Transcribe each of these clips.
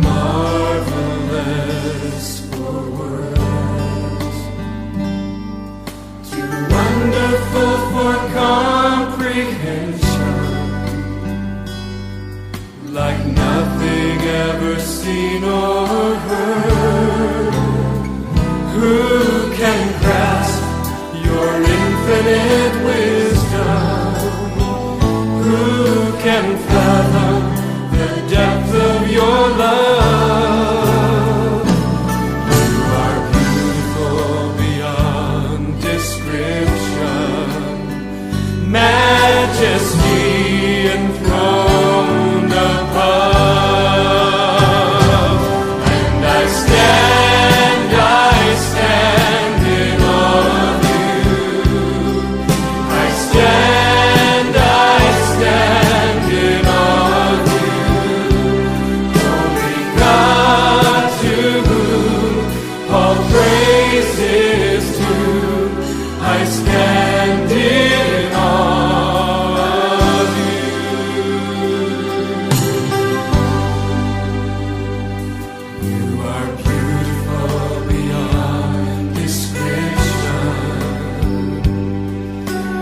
marvelous for words, too wonderful for comprehension, like nothing ever seen or heard. Who can grasp your infinite wisdom? Who can fathom the depth of your love? You are beautiful beyond description, majesty enthroned above. And I stand in awe of you. I stand in awe of you. Holy God, to whom all praise is due, I stand in awe of you. You are beautiful beyond description,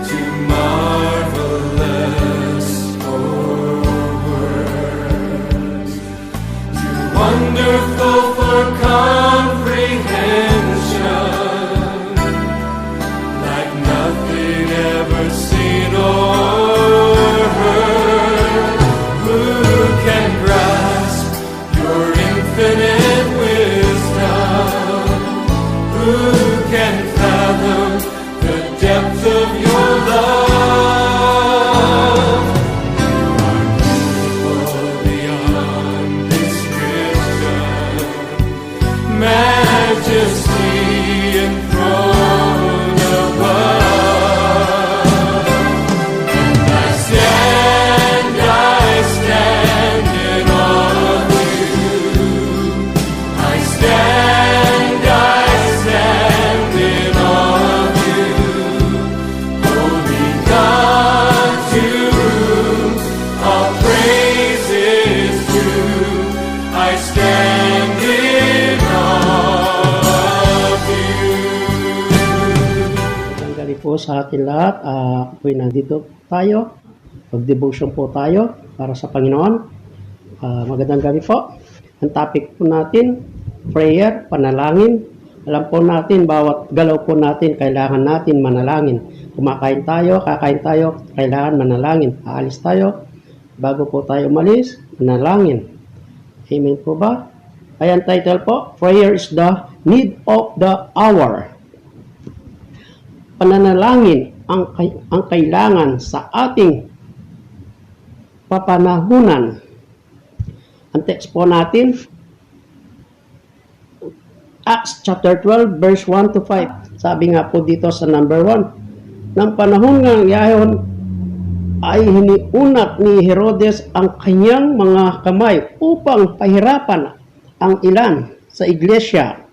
too marvelous for words, too wonderful for comprehension, like nothing ever seen or heard. Who can grasp your infinite wisdom? Who can fathom the depth of your love? You are beautiful beyond description, majesty enthroned above. And I stand in awe of you. I stand in awe of you. Holy God, to whom all praise is due, I stand in awe of you. Magandang gabi po sa atin lahat. Ako po'y nandito tayo. Mag-devotion po tayo para sa Panginoon. Magandang gabi po. Ang topic po natin, prayer, panalangin. Alam po natin, bawat galaw po natin, kailangan natin manalangin. Kumakain tayo, kakain tayo, kailangan manalangin. Aalis tayo, bago po tayo umalis, manalangin. Amen po ba? Ayan title po, Prayer is the Need of the Hour. Pananalangin ang kailangan sa ating papanahunan. Ang text po natin, Acts chapter 12 verse 1 to 5. Sabi nga po dito sa number 1, ng panahon ng yayon ay hiniunat ni Herodes ang kanyang mga kamay upang pahirapan ang ilan sa iglesia.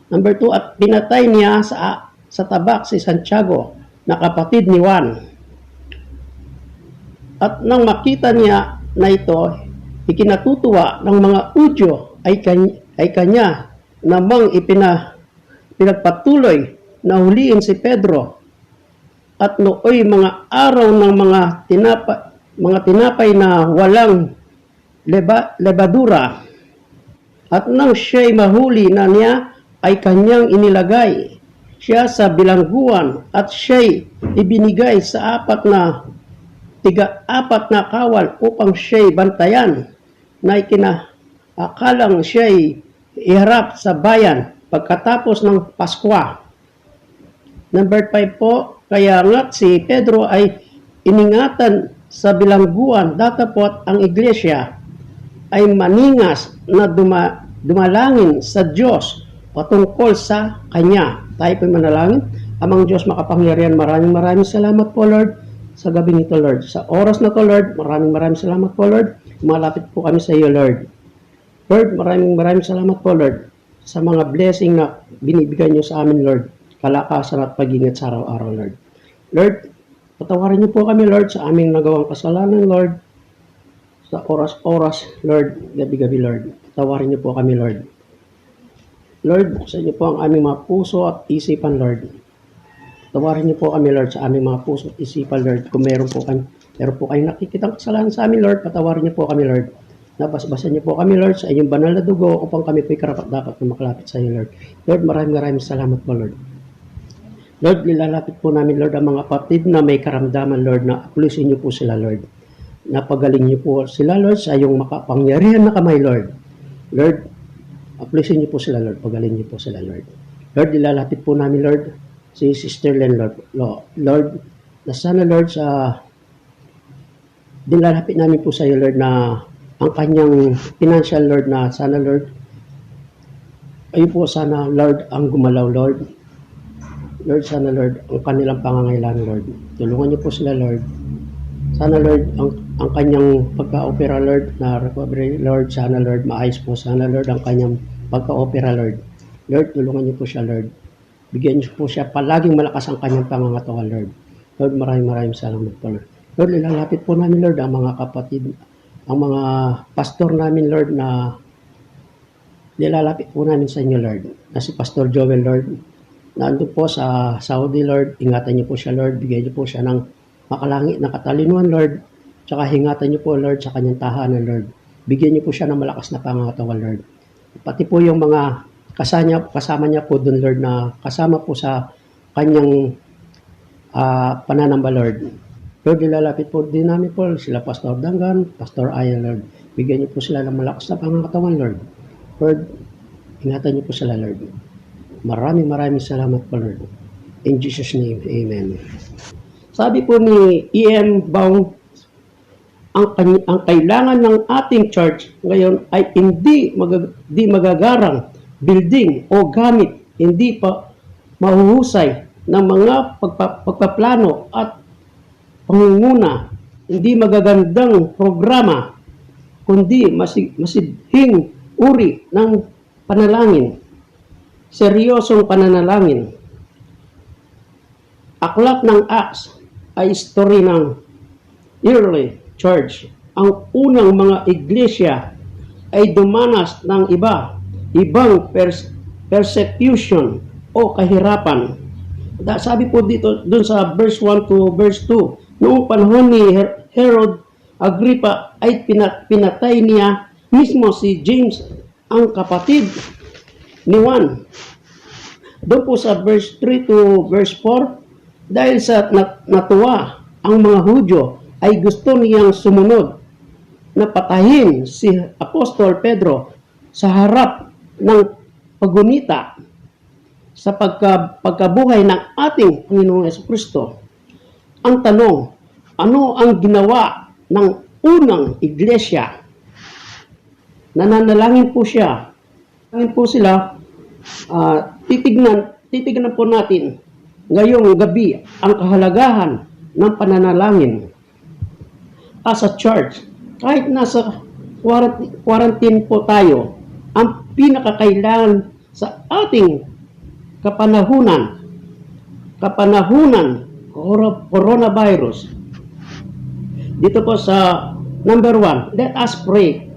Number 2, at pinatay niya sa tabak si Santiago na kapatid ni Juan. At nang makita niya na ito, ikinatutuwa ng mga Hudyo ay kanya namang pinagpatuloy na huliin si Pedro. At nooy mga araw ng mga tinapay na walang lebadura. At nang siya'y mahuli na niya, ay kanyang inilagay siya sa bilangguan at siya'y ibinigay sa apat na kawal upang siya'y bantayan na ikinakalang siya'y iharap sa bayan pagkatapos ng Paskwa. Number 5 po, kaya nga't si Pedro ay iningatan sa bilangguan, datapot ang iglesia ay maningas na dumalangin sa Diyos patungkol sa Kanya. Tayo po'y manalangin. Amang Diyos makapangyarihan, maraming salamat po Lord sa gabi nito Lord. Sa oras na to Lord, maraming salamat po Lord. Malapit po kami sa iyo Lord. Lord, maraming salamat po Lord sa mga blessing na binibigay niyo sa amin Lord. Kalakasan at pag-ingat sa araw-araw Lord. Lord, patawarin niyo po kami Lord sa aming nagawang kasalanan Lord. sa oras-oras, Lord, gabi-gabi, Lord. Tawarin niyo po kami, Lord. Lord, buksan niyo po ang aming mga puso at isipan, Lord. Tawarin niyo po kami, Lord, sa aming mga puso at isipan, Lord. Kung meron po kayong nakikitang kasalanan sa amin, Lord, patawarin niyo po kami, Lord. Nabasbasan niyo po kami, Lord, sa inyong banal na dugo upang kami po'y karapat-dapat na makalapit sa iyo, Lord. Lord, maraming salamat po, Lord. Lord, nilalapit po namin, Lord, ang mga kapatid na may karamdaman, Lord, na akulusin niyo po sila, Lord. Napagaling niyo po sila, Lord, sa iyong makapangyarihan na kamay, Lord. Lord, akulusin niyo po sila, Lord. Pagaling niyo po sila, Lord. Lord, nilalapit po namin, Lord, si Sister Len, Lord. Lord, na sana, Lord, nilalapit namin po sa iyo, Lord, na ang kanyang financial, Lord, na sana, Lord, ayun po sana, Lord, ang gumalaw, Lord. Lord, sana, Lord, ang kanilang pangangailangan, Lord. Tulungan niyo po sila, Lord. Sana, Lord, ang kanyang pagka-opera, Lord, na recovery, Lord, sana, Lord, maayos po. Sana, Lord, ang kanyang pagka-opera, Lord. Lord, tulungan niyo po siya, Lord. Bigyan niyo po siya palaging malakas ang kanyang pangangatawan, Lord. Lord, maraming salamat po, Lord. Lord, nilalapit po namin, Lord, ang mga kapatid, ang mga pastor namin, Lord, na nilalapit po namin sa inyo, Lord. Na si Pastor Joel, Lord, nandun po sa Saudi, Lord. Ingatan niyo po siya, Lord. Bigyan niyo po siya ng makalangit na katalinuhan, Lord. Tsaka hingatan niyo po, Lord, sa kanyang tahanan, Lord. Bigyan niyo po siya ng malakas na pangangatawan, Lord. Pati po yung mga kasama niya po dun, Lord, na kasama po sa kanyang pananamba, Lord. Lord, nilalapit po din namin po sila Pastor Dangan, Pastor Aya, Lord. Bigyan niyo po sila ng malakas na pangangatawan, Lord. Lord, ingatan niyo po sila, Lord. Maraming salamat po, Lord. In Jesus' name, amen. Sabi po ni E.M. Baum, ang kailangan ng ating church ngayon ay hindi magagarang building o gamit, hindi pa mahuhusay ng mga pagpaplano at pangunguna, hindi magagandang programa, kundi masidhing uri ng panalangin, seryosong pananalangin. Aklat ng Acts ay story ng early church. Ang unang mga iglesia ay dumanas ng ibang persecution o kahirapan. Sabi po dito dun sa verse 1 to verse 2, noong panahon ni Herod Agrippa ay pinatay niya mismo si James, ang kapatid ni Juan. Doon po sa verse 3 to verse 4, dahil sa natuwa ang mga Hudyo ay gusto niyang sumunod na patayin si Apostol Pedro sa harap ng pagunita sa pagkabuhay ng ating Panginoong Jesucristo. Ang tanong, ano ang ginawa ng unang iglesia? Nananalangin po siya. Nananalangin po sila. Titignan po natin ngayong gabi ang kahalagahan ng pananalangin as a church. Kahit nasa quarantine po tayo, ang pinakakailangan sa ating kapanahunan coronavirus. Dito po sa number 1, let us pray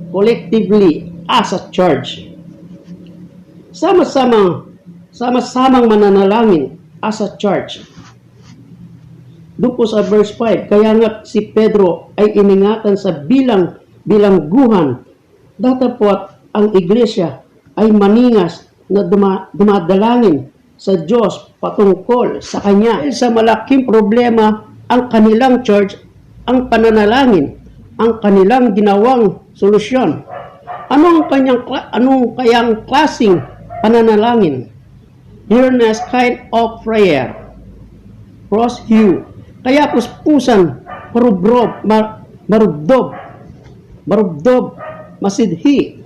collectively as a church. Sama-samang mananalangin as a church. Doon po sa verse 5, kaya nga si Pedro ay iningatan sa bilangguhan datapwat ang iglesia ay maningas na dumadalangin sa Diyos patungkol sa Kanya. Dahil sa malaking problema ang kanilang church, ang pananalangin, ang kanilang ginawang solusyon. Anong kayang klaseng pananalangin? Earnest kind of prayer. Cross hue. Kaya puspusan, marubdob, masidhi.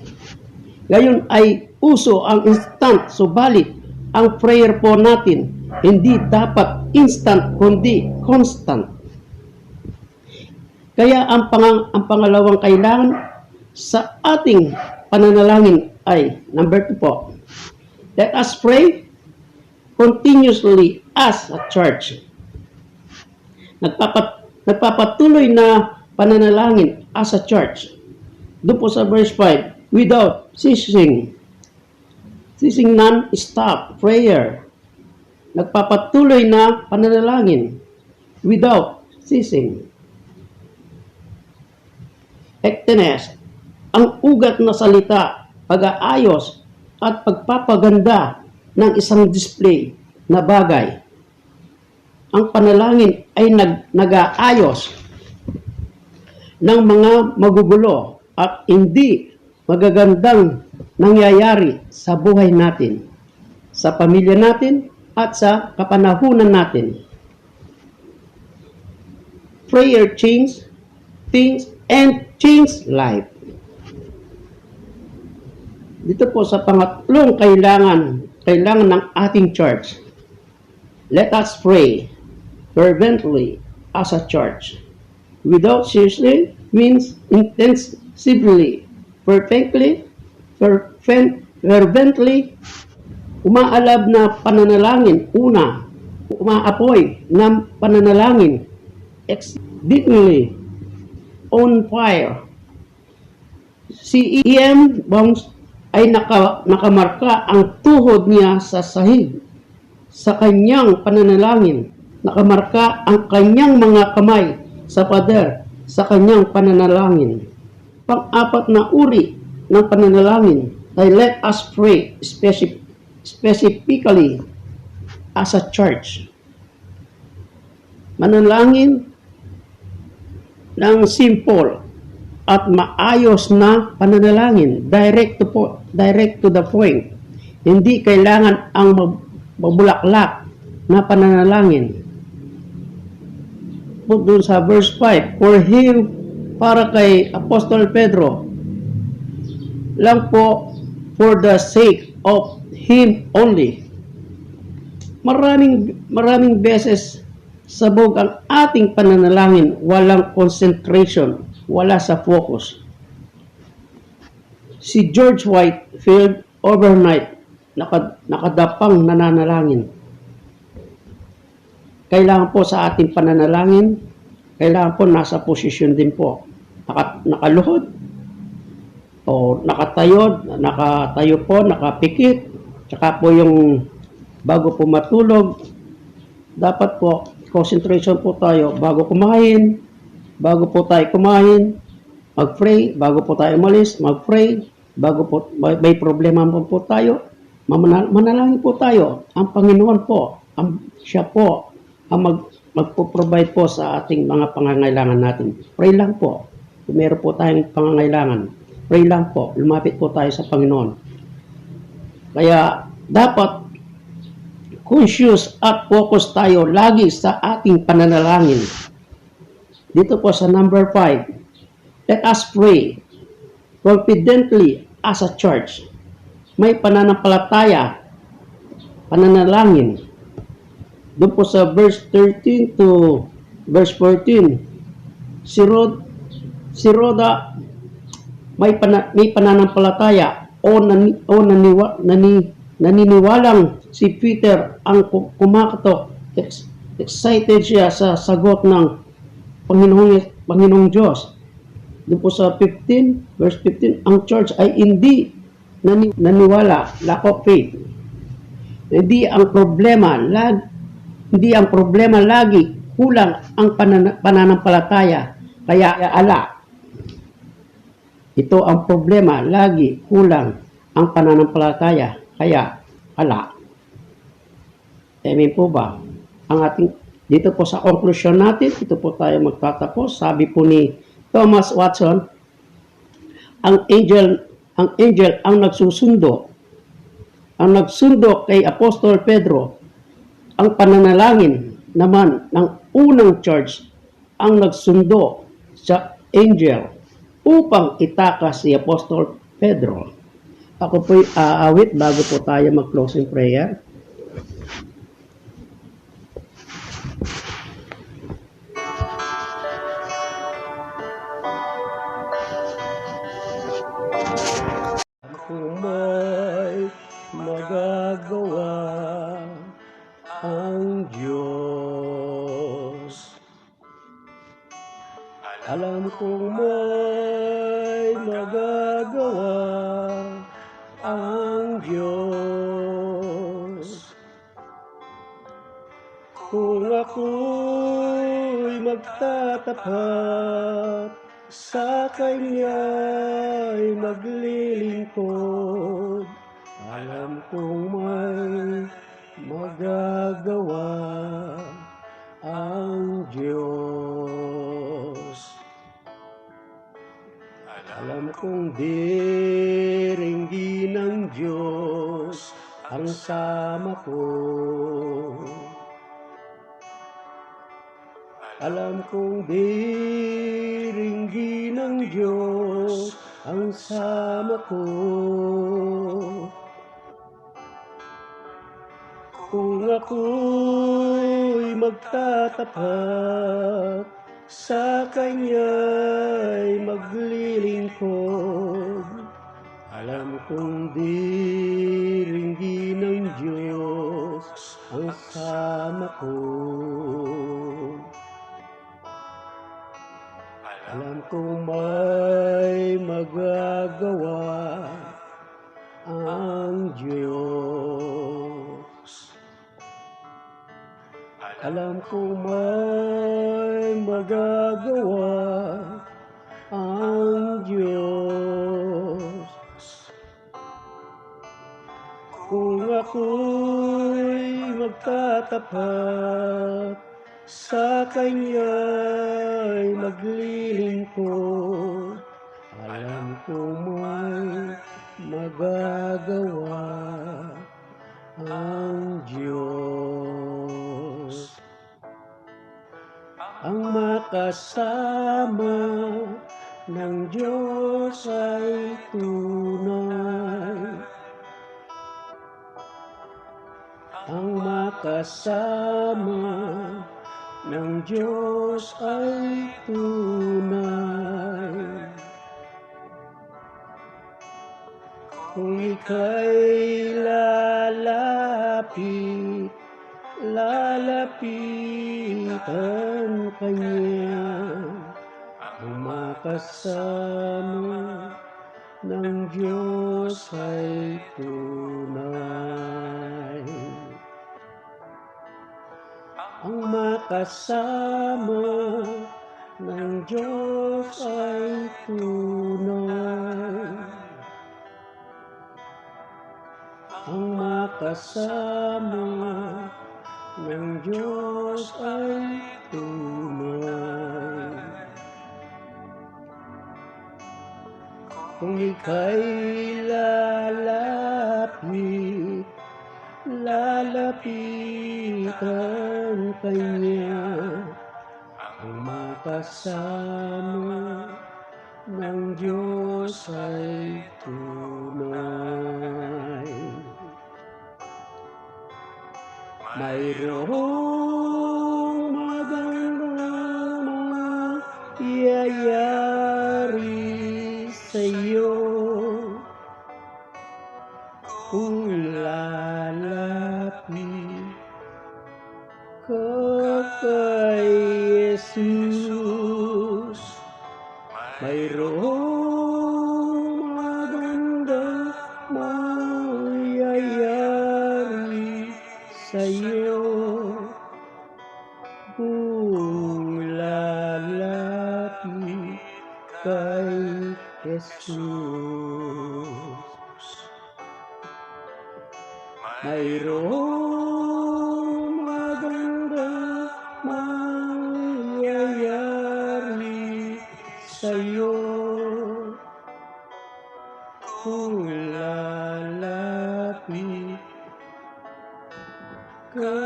Gayon ay uso ang instant, subalit ang prayer po natin hindi dapat instant kundi constant. Kaya ang pangalawang kailangan sa ating pananalangin ay number 2 po. Let us pray continuously as a church. Nagpapatuloy na pananalangin as a church. Doon po sa verse 5, without ceasing. Ceasing non-stop prayer. Nagpapatuloy na pananalangin without ceasing. Ectenes, ang ugat na salita, pag-aayos at pagpapaganda ng isang display na bagay. Ang panalangin ay nag-aayos ng mga magugulo at hindi magagandang nangyayari sa buhay natin, sa pamilya natin, at sa kapanahunan natin. Prayer changes things and change life. Dito po sa pangatlong kailangan ng ating church. Let us pray fervently as a church. Without ceasing means intensively, perfectly, fervently, umaalab na pananalangin, umaapoy ng pananalangin, exceedingly on fire. Si E.M. Bounds ay nakamarka ang tuhod niya sa sahig. Sa kanyang pananalangin, nakamarka ang kanyang mga kamay sa pader sa kanyang pananalangin. Pang-apat na uri ng pananalangin ay let us pray specifically as a church. Manalangin ng simple at maayos na pananalangin, direct to the point. Hindi kailangan ang mabulaklak na pananalangin. Doon sa verse 5, for him, para kay Apostol Pedro, lang po, for the sake of him only. Maraming beses sabog ang ating pananalangin, walang concentration, wala sa focus. Si George Whitefield overnight nakadapang nananalangin. Kailangan po sa ating pananalangin, kailangan po nasa posisyon din po. Nakaluhod o nakatayo po, nakapikit, tsaka po yung bago po matulog, dapat po concentration po tayo bago kumain, mag-pray, bago po tayo umalis, mag-pray, bago po may problema po tayo, manalangin po tayo. Ang Panginoon po, siya po ang magpo-provide po sa ating mga pangangailangan natin. Pray lang po. Kung meron po tayong pangangailangan, pray lang po. Lumapit po tayo sa Panginoon. Kaya dapat conscious at focus tayo lagi sa ating pananalangin. Dito po sa number 5, let us pray confidently as a church. May pananampalataya, pananalangin. Doon po sa verse 13 to verse 14, si Rhoda may pananampalataya o naniniwalang si Peter ang kumakatok. Excited siya sa sagot ng Panginoong Diyos. Doon po sa 15, verse 15, ang church ay hindi naniwala, lack of faith. Hindi ang problema lagi kulang ang pananampalataya, kaya ala. Ito ang problema, lagi kulang ang pananampalataya, kaya ala. Amen po ba? Dito po sa conclusion natin, ito po tayo magtatapos. Sabi po ni Thomas Watson, ang angel ang nagsusundo. Ang nagsundo kay Apostol Pedro, ang pananalangin naman ng unang church ang nagsundo sa angel upang itakas si Apostol Pedro. Ako po'y aawit bago po tayo mag-closing prayer. Kung may magagawa ang Diyos, alam magagawa ang Diyos. Kung ako'y magtatapat, sa Kanya'y maglilingkod, alam kong may magagawa ang Diyos. Alam kong diringgin ng Diyos ang sama ko. Alam kong diringgin ng Diyos ang sama ko. Kung ako'y magtatapat, sa Kanya'y maglilingkod, alam kong diringgin ng Diyos ang sama ko. Alam kong may magagawa ang Diyos. Alam kong may magagawa ang Diyos. Kung ako'y magtatapat, sa Kanya'y maglilingkod, alam kong may magagawa ang Diyos. Ang makasama ng Diyos ay tunay. Ang makasama ng Diyos ay tunay. Kung ika'y lalapitan Kanya, ang makasama ng Diyos ay tunay. Ang makasama ng Diyos ay tunay. Ang makasama ng Diyos ay tunay. Kung ika'y lalapitan Kanya, ang makasama ng Diyos ay tunay. Mayroong magandang mangyayari sa'yo kung lalapit ka kay Jesus. Mayroong magandang mangyayari sa'yo kung lalapit kay Jesus. Mayroong magandang mangyayari sa'yo kung lalapit ka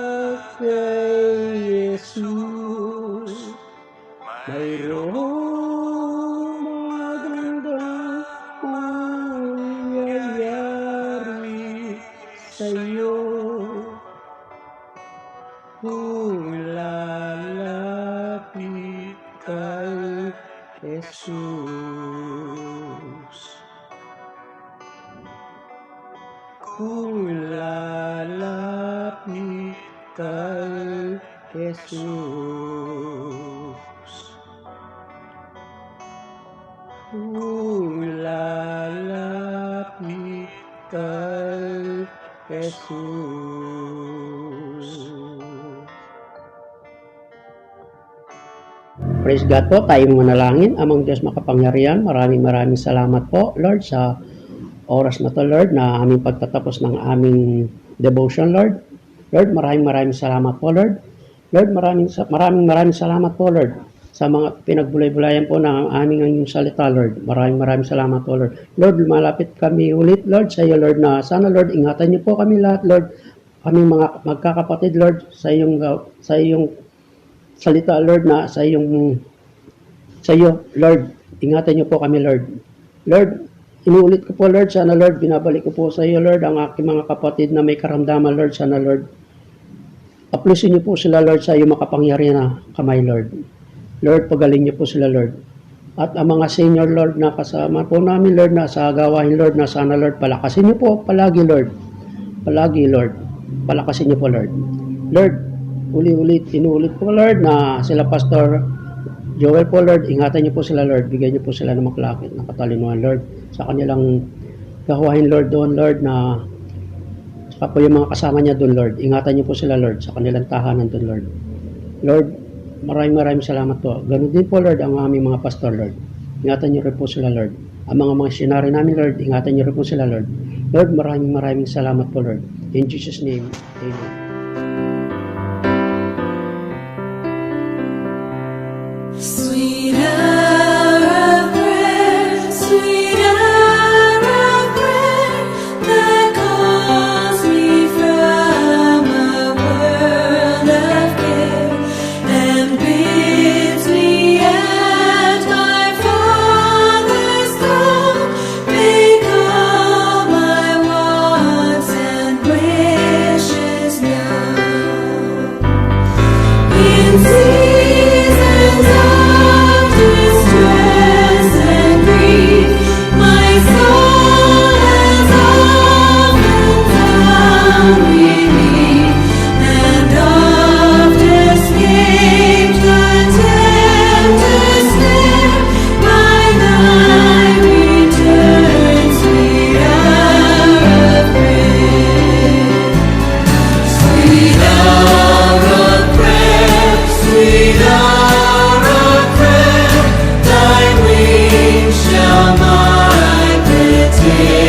kay Jesus. Mayroong magandang mangyayari sa'yo kung lalapit kay Jesus. Kung lalapit kay Jesus. Kung lalapit Jesus. Praise God po, tayong manalangin. Amang Diyos makapangyarihan, maraming salamat po, Lord, sa oras na to, Lord, na aming pagtatapos ng aming devotion, Lord. Lord, maraming salamat po, Lord. Lord, maraming salamat po, Lord, sa mga pinagbulay-bulayan po ng aming inyong salita, Lord. Maraming salamat po, Lord. Lord, lumalapit kami ulit, Lord, sa iyo, Lord, na sana, Lord, ingatan niyo po kami lahat, Lord. Kaming mga magkakapatid, Lord, sa iyong salita, Lord, na sa iyo, Lord, ingatan niyo po kami, Lord. Lord, inuulit ko po, Lord, sana, Lord, binabalik ko po sa iyo, Lord, ang aking mga kapatid na may karamdaman, Lord, sana, Lord, aplusin niyo po sila, Lord, sa iyo makapangyarihan na kamay, Lord. Lord, pagaling niyo po sila, Lord. At ang mga senior, Lord, na kasama po namin, Lord, na sa gawain, Lord, na sana, Lord, palakasin niyo po palagi, Lord. Palagi, Lord. Palakasin niyo po, Lord. Lord, inuulit po, Lord, na sila Pastor Joel po, Lord, ingatan niyo po sila, Lord. Bigyan niyo po sila ng maklakit na katalinuhan, Lord, sa kanilang gawain, Lord, doon, Lord, na saka po yung mga kasama niya doon, Lord. Ingatan niyo po sila, Lord, sa kanilang tahanan doon, Lord. Lord, maraming salamat po. Ganun din po, Lord, ang aming mga pastor, Lord. Ingatan niyo rin po sila, Lord. Ang mga missionary namin, Lord, ingatan niyo rin po sila, Lord. Lord, maraming salamat po, Lord. In Jesus' name, amen. Sweet hour of prayer, sweet hour of prayer, that calls me from a world of care and bids me at my Father's throne make all my wants and wishes known. In seasons of distress and grief, my soul has often found relief, and oft escaped the tempter's snare by thy return, sweet hour of prayer. Sweet hour of prayer, sweet hour of prayer, thy wings shall my protection